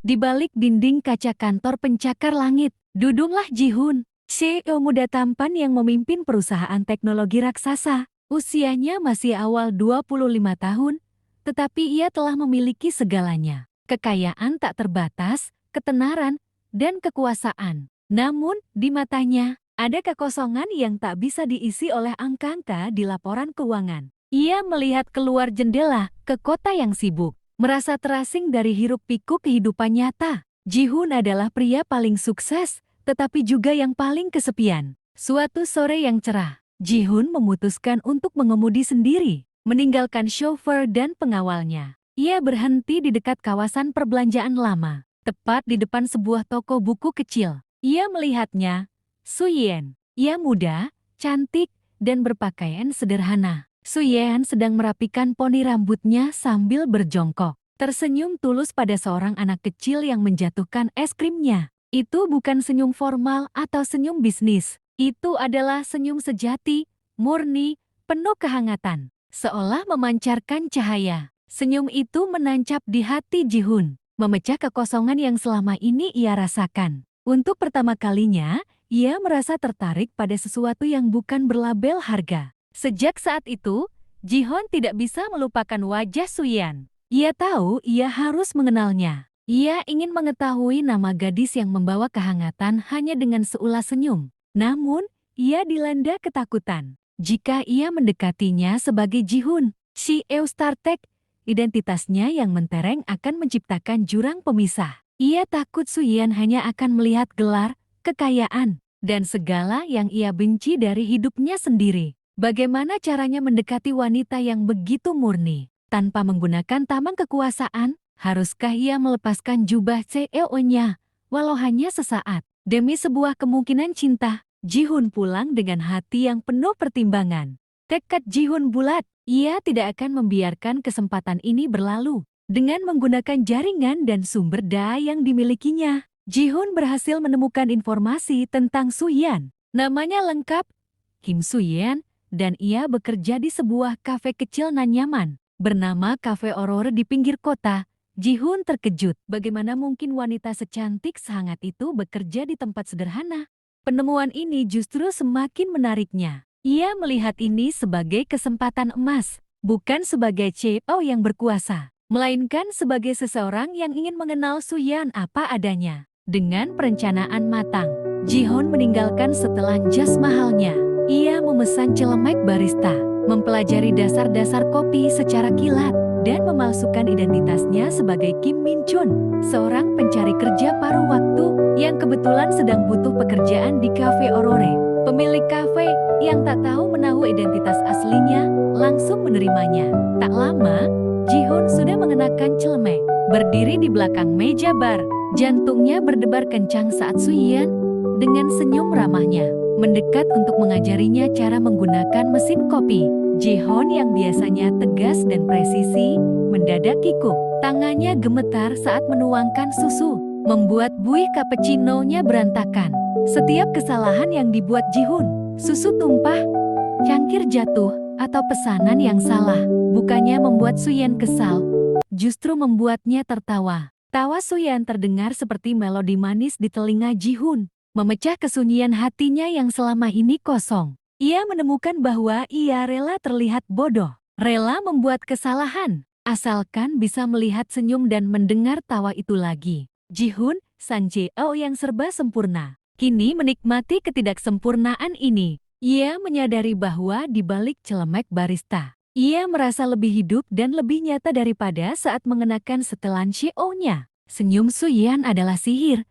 Di balik dinding kaca kantor pencakar langit, duduklah Ji-hoon, CEO muda tampan yang memimpin perusahaan teknologi raksasa. Usianya masih awal 25 tahun, tetapi ia telah memiliki segalanya. Kekayaan tak terbatas, ketenaran, dan kekuasaan. Namun, di matanya, ada kekosongan yang tak bisa diisi oleh angka-angka di laporan keuangan. Ia melihat keluar jendela ke kota yang sibuk, merasa terasing dari hiruk-pikuk kehidupan nyata. Ji-hoon adalah pria paling sukses, tetapi juga yang paling kesepian. Suatu sore yang cerah, Ji-hoon memutuskan untuk mengemudi sendiri, meninggalkan chauffeur dan pengawalnya. Ia berhenti di dekat kawasan perbelanjaan lama, tepat di depan sebuah toko buku kecil. Ia melihatnya, Su-yeon. Ia muda, cantik, dan berpakaian sederhana. Su-yeon sedang merapikan poni rambutnya sambil berjongkok. Tersenyum tulus pada seorang anak kecil yang menjatuhkan es krimnya. Itu bukan senyum formal atau senyum bisnis. Itu adalah senyum sejati, murni, penuh kehangatan. Seolah memancarkan cahaya. Senyum itu menancap di hati Ji-hoon, memecah kekosongan yang selama ini ia rasakan. Untuk pertama kalinya, ia merasa tertarik pada sesuatu yang bukan berlabel harga. Sejak saat itu, Ji-hoon tidak bisa melupakan wajah Su-yeon. Ia tahu ia harus mengenalnya. Ia ingin mengetahui nama gadis yang membawa kehangatan hanya dengan seulas senyum. Namun, ia dilanda ketakutan. Jika ia mendekatinya sebagai Ji-hoon, CEO StarTech, identitasnya yang mentereng akan menciptakan jurang pemisah. Ia takut Su-yeon hanya akan melihat gelar, kekayaan, dan segala yang ia benci dari hidupnya sendiri. Bagaimana caranya mendekati wanita yang begitu murni? Tanpa menggunakan tameng kekuasaan, haruskah ia melepaskan jubah CEO-nya, walau hanya sesaat? Demi sebuah kemungkinan cinta, Ji-hoon pulang dengan hati yang penuh pertimbangan. Tekad Ji-hoon bulat, ia tidak akan membiarkan kesempatan ini berlalu. Dengan menggunakan jaringan dan sumber daya yang dimilikinya, Ji-hoon berhasil menemukan informasi tentang Su-yeon. Namanya lengkap, Kim Su-yeon, dan ia bekerja di sebuah kafe kecil nan nyaman, bernama Cafe Aurore di pinggir kota. Ji-hoon terkejut, bagaimana mungkin wanita secantik sehangat itu bekerja di tempat sederhana. Penemuan ini justru semakin menariknya. Ia melihat ini sebagai kesempatan emas, bukan sebagai CEO yang berkuasa, melainkan sebagai seseorang yang ingin mengenal Su-yeon apa adanya. Dengan perencanaan matang, Ji-hoon meninggalkan setelan jas mahalnya. Ia memesan celemek barista, mempelajari dasar-dasar kopi secara kilat, dan memalsukan identitasnya sebagai Kim Min-chun, seorang pencari kerja paruh waktu yang kebetulan sedang butuh pekerjaan di Cafe Aurore. Pemilik kafe yang tak tahu menahu identitas aslinya langsung menerimanya. Tak lama, Ji-hoon sudah mengenakan celemek, berdiri di belakang meja bar. Jantungnya berdebar kencang saat Su-yeon dengan senyum ramahnya mendekat untuk mengajarinya cara menggunakan mesin kopi. Ji-hoon yang biasanya tegas dan presisi, mendadak kikuk. Tangannya gemetar saat menuangkan susu, membuat buih cappuccino-nya berantakan. Setiap kesalahan yang dibuat Ji-hoon, susu tumpah, cangkir jatuh, atau pesanan yang salah, bukannya membuat Su-yeon kesal, justru membuatnya tertawa. Tawa Su-yeon terdengar seperti melodi manis di telinga Ji-hoon, memecah kesunyian hatinya yang selama ini kosong. Ia menemukan bahwa ia rela terlihat bodoh, rela membuat kesalahan, asalkan bisa melihat senyum dan mendengar tawa itu lagi. Ji-hoon, sang CEO yang serba sempurna, kini menikmati ketidaksempurnaan ini. Ia menyadari bahwa di balik celemek barista, ia merasa lebih hidup dan lebih nyata daripada saat mengenakan setelan CEO-nya. Senyum Su-yeon adalah sihir,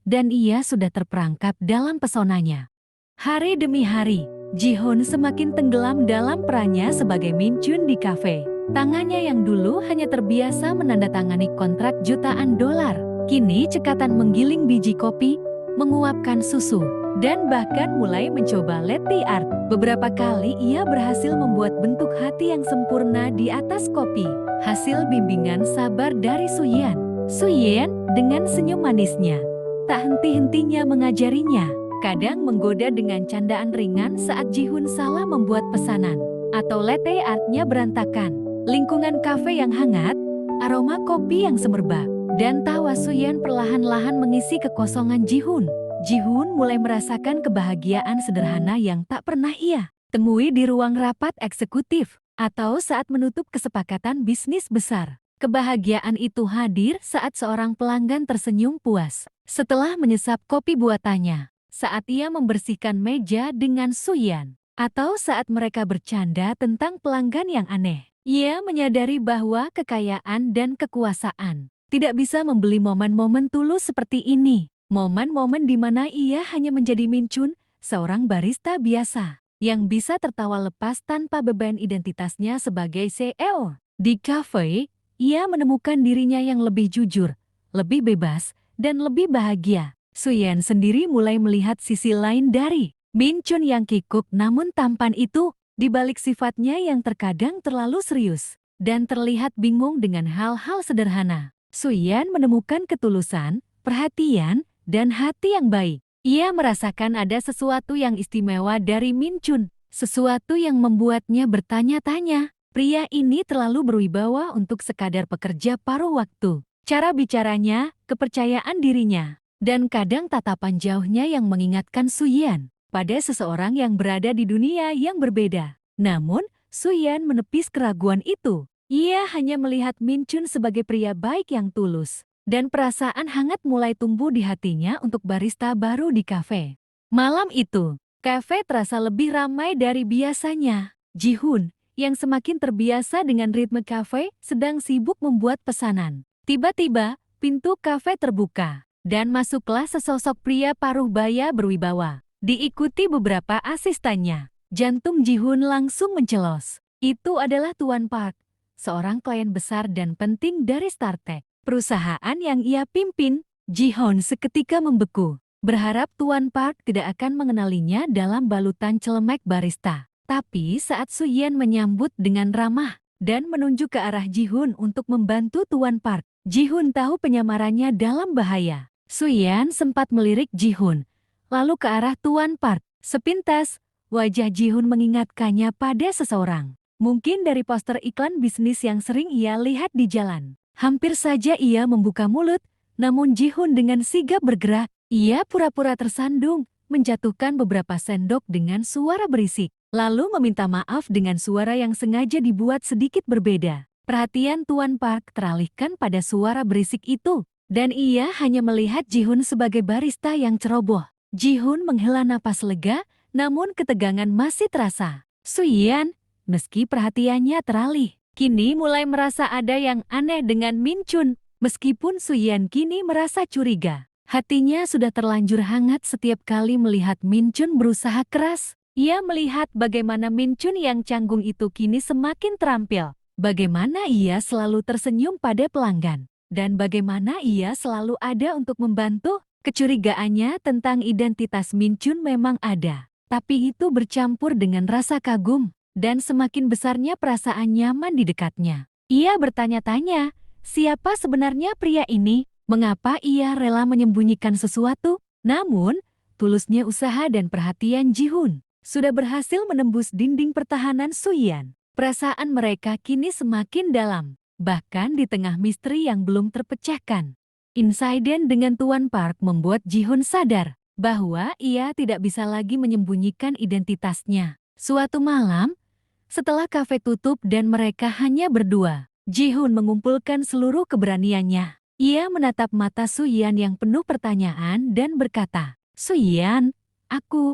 dan ia sudah terperangkap dalam pesonanya. Hari demi hari, Ji-hoon semakin tenggelam dalam perannya sebagai Min-chun di kafe. Tangannya yang dulu hanya terbiasa menandatangani kontrak jutaan dolar, kini cekatan menggiling biji kopi, menguapkan susu, dan bahkan mulai mencoba latte art. Beberapa kali ia berhasil membuat bentuk hati yang sempurna di atas kopi, hasil bimbingan sabar dari Su-yeon. Su-yeon dengan senyum manisnya tak henti-hentinya mengajarinya, kadang menggoda dengan candaan ringan saat Ji-hoon salah membuat pesanan, atau latte artnya berantakan. Lingkungan kafe yang hangat, aroma kopi yang semerbak, Dan tawa Suyan perlahan-lahan mengisi kekosongan Ji-hun. Ji-hun mulai merasakan kebahagiaan sederhana yang tak pernah ia temui di ruang rapat eksekutif atau saat menutup kesepakatan bisnis besar. Kebahagiaan itu hadir saat seorang pelanggan tersenyum puas setelah menyesap kopi buatannya, saat ia membersihkan meja dengan Suyan, atau saat mereka bercanda tentang pelanggan yang aneh. Ia menyadari bahwa kekayaan dan kekuasaan tidak bisa membeli momen-momen tulus seperti ini. Momen-momen di mana ia hanya menjadi Min Chun, seorang barista biasa yang bisa tertawa lepas tanpa beban identitasnya sebagai CEO. Di kafe, ia menemukan dirinya yang lebih jujur, lebih bebas, dan lebih bahagia. Suyan sendiri mulai melihat sisi lain dari Min Chun yang kikuk namun tampan itu, di balik sifatnya yang terkadang terlalu serius dan terlihat bingung dengan hal-hal sederhana. Suyan menemukan ketulusan, perhatian, dan hati yang baik. Ia merasakan ada sesuatu yang istimewa dari Min Chun, sesuatu yang membuatnya bertanya-tanya. Pria ini terlalu berwibawa untuk sekadar pekerja paruh waktu. Cara bicaranya, kepercayaan dirinya, dan kadang tatapan jauhnya yang mengingatkan Suyan pada seseorang yang berada di dunia yang berbeda. Namun, Suyan menepis keraguan itu. Ia hanya melihat Min Chun sebagai pria baik yang tulus, dan perasaan hangat mulai tumbuh di hatinya untuk barista baru di kafe. Malam itu, kafe terasa lebih ramai dari biasanya. Ji-hun, yang semakin terbiasa dengan ritme kafe, sedang sibuk membuat pesanan. Tiba-tiba, pintu kafe terbuka, dan masuklah sesosok pria paruh baya berwibawa. Diikuti beberapa asistennya. Jantung Ji-hun langsung mencelos. Itu adalah Tuan Park, seorang klien besar dan penting dari StarTech, perusahaan yang ia pimpin. Ji-hun seketika membeku, berharap Tuan Park tidak akan mengenalinya dalam balutan celemek barista. Tapi saat Suyan menyambut dengan ramah dan menunjuk ke arah Ji-hun untuk membantu Tuan Park, Ji-hun tahu penyamarannya dalam bahaya. Suyan sempat melirik Ji-hun, lalu ke arah Tuan Park. Sepintas, wajah Ji-hun mengingatkannya pada seseorang. Mungkin dari poster iklan bisnis yang sering ia lihat di jalan. Hampir saja ia membuka mulut, namun Ji-hun dengan sigap bergerak. Ia pura-pura tersandung, menjatuhkan beberapa sendok dengan suara berisik, lalu meminta maaf dengan suara yang sengaja dibuat sedikit berbeda. Perhatian Tuan Park teralihkan pada suara berisik itu, dan ia hanya melihat Ji-hun sebagai barista yang ceroboh. Ji-hun menghela napas lega, namun ketegangan masih terasa. Suyan, meski perhatiannya teralih, kini mulai merasa ada yang aneh dengan Min Chun. Meskipun Suyan kini merasa curiga, hatinya sudah terlanjur hangat setiap kali melihat Min Chun berusaha keras. Ia melihat bagaimana Min Chun yang canggung itu kini semakin terampil. Bagaimana ia selalu tersenyum pada pelanggan, dan bagaimana ia selalu ada untuk membantu. Kecurigaannya tentang identitas Min Chun memang ada, tapi itu bercampur dengan rasa kagum, dan semakin besarnya perasaan nyaman di dekatnya. Ia bertanya-tanya, siapa sebenarnya pria ini? Mengapa ia rela menyembunyikan sesuatu? Namun, tulusnya usaha dan perhatian Ji-hun sudah berhasil menembus dinding pertahanan Suyan. Perasaan mereka kini semakin dalam, bahkan di tengah misteri yang belum terpecahkan. Insiden dengan Tuan Park membuat Ji-hun sadar bahwa ia tidak bisa lagi menyembunyikan identitasnya. Suatu malam, setelah kafe tutup dan mereka hanya berdua, Ji-hun mengumpulkan seluruh keberaniannya. Ia menatap mata Suyan yang penuh pertanyaan dan berkata, Suyan, aku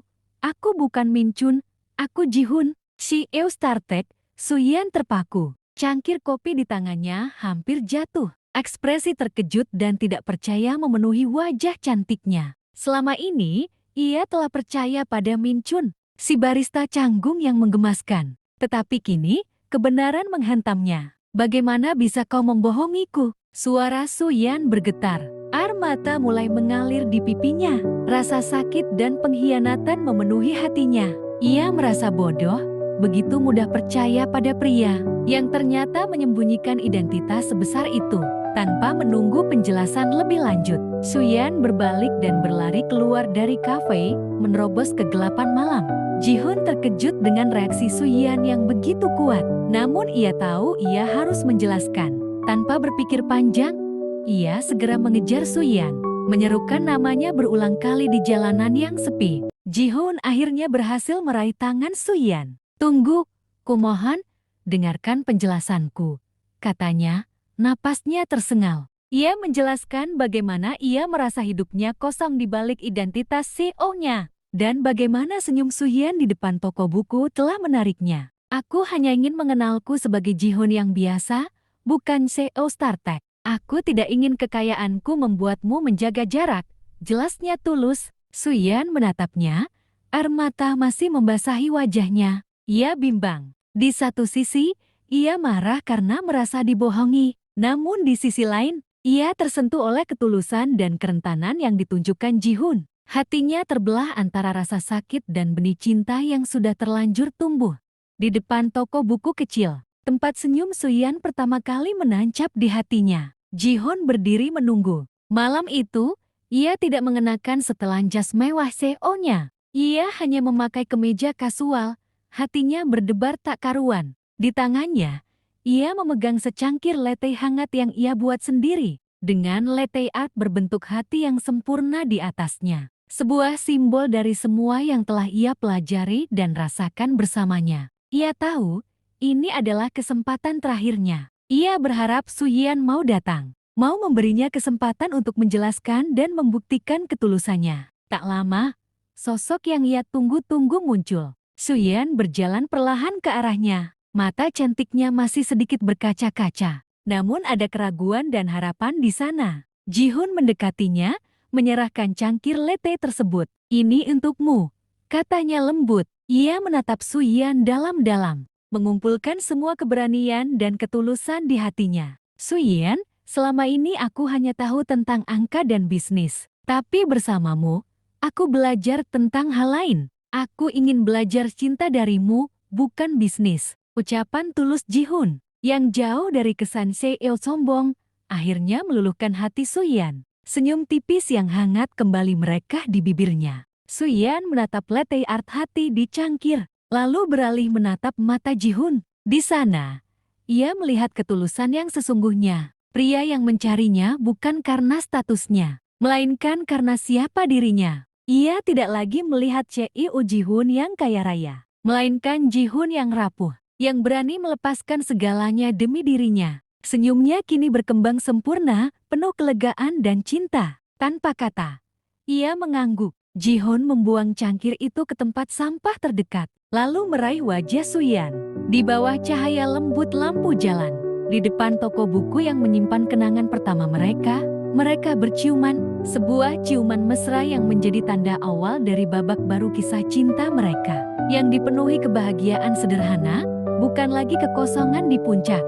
bukan Min Chun, aku Ji-hun, CEO StarTech. Suyan terpaku, cangkir kopi di tangannya hampir jatuh. Ekspresi terkejut dan tidak percaya memenuhi wajah cantiknya. Selama ini, ia telah percaya pada Min Chun, si barista canggung yang menggemaskan. Tetapi kini, kebenaran menghantamnya. Bagaimana bisa kau membohongiku? Suara Suyan bergetar. Air mata mulai mengalir di pipinya. Rasa sakit dan pengkhianatan memenuhi hatinya. Ia merasa bodoh, begitu mudah percaya pada pria yang ternyata menyembunyikan identitas sebesar itu. Tanpa menunggu penjelasan lebih lanjut, Suyan berbalik dan berlari keluar dari kafe, menerobos kegelapan malam. Ji-hun terkejut dengan reaksi Suyan yang begitu kuat. Namun ia tahu ia harus menjelaskan. Tanpa berpikir panjang, ia segera mengejar Suyan, menyerukan namanya berulang kali di jalanan yang sepi. Ji-hoon akhirnya berhasil meraih tangan Suyan. "Tunggu, kumohon, dengarkan penjelasanku," katanya, napasnya tersengal. Ia menjelaskan bagaimana ia merasa hidupnya kosong di balik identitas CEO-nya, dan bagaimana senyum Suyan di depan toko buku telah menariknya. "Aku hanya ingin mengenalku sebagai Ji-hoon yang biasa, bukan CEO StarTech. Aku tidak ingin kekayaanku membuatmu menjaga jarak," jelasnya tulus. Suyan menatapnya, air mata masih membasahi wajahnya. Ia bimbang. Di satu sisi, ia marah karena merasa dibohongi. Namun di sisi lain, ia tersentuh oleh ketulusan dan kerentanan yang ditunjukkan Ji-hoon. Hatinya terbelah antara rasa sakit dan benih cinta yang sudah terlanjur tumbuh. Di depan toko buku kecil, tempat senyum Suyan pertama kali menancap di hatinya. Ji-hoon berdiri menunggu. Malam itu, ia tidak mengenakan setelan jas mewah CEO-nya. Ia hanya memakai kemeja kasual, hatinya berdebar tak karuan. Di tangannya, ia memegang secangkir latte hangat yang ia buat sendiri, dengan latte art berbentuk hati yang sempurna di atasnya. Sebuah simbol dari semua yang telah ia pelajari dan rasakan bersamanya. Ia tahu, ini adalah kesempatan terakhirnya. Ia berharap Suyan mau datang, mau memberinya kesempatan untuk menjelaskan dan membuktikan ketulusannya. Tak lama, sosok yang ia tunggu-tunggu muncul. Suyan berjalan perlahan ke arahnya. Mata cantiknya masih sedikit berkaca-kaca, namun ada keraguan dan harapan di sana. Ji-hoon mendekatinya, menyerahkan cangkir latte tersebut. "Ini untukmu," katanya lembut. Ia menatap Suyan dalam-dalam, mengumpulkan semua keberanian dan ketulusan di hatinya. "Suyan, selama ini aku hanya tahu tentang angka dan bisnis. Tapi bersamamu, aku belajar tentang hal lain. Aku ingin belajar cinta darimu, bukan bisnis." Ucapan tulus Ji-hoon, yang jauh dari kesan CEO sombong, akhirnya meluluhkan hati Suyan. Senyum tipis yang hangat kembali merekah di bibirnya. Suyan menatap latte art hati di cangkir, lalu beralih menatap mata Ji-hoon. Di sana, ia melihat ketulusan yang sesungguhnya. Pria yang mencarinya bukan karena statusnya, melainkan karena siapa dirinya. Ia tidak lagi melihat CEO Ji-hoon yang kaya raya, melainkan Ji-hoon yang rapuh, yang berani melepaskan segalanya demi dirinya. Senyumnya kini berkembang sempurna, penuh kelegaan dan cinta. Tanpa kata, ia mengangguk. Ji-hoon membuang cangkir itu ke tempat sampah terdekat, lalu meraih wajah Suyan. Di bawah cahaya lembut lampu jalan, di depan toko buku yang menyimpan kenangan pertama mereka berciuman, sebuah ciuman mesra yang menjadi tanda awal dari babak baru kisah cinta mereka, yang dipenuhi kebahagiaan sederhana, bukan lagi kekosongan di puncak.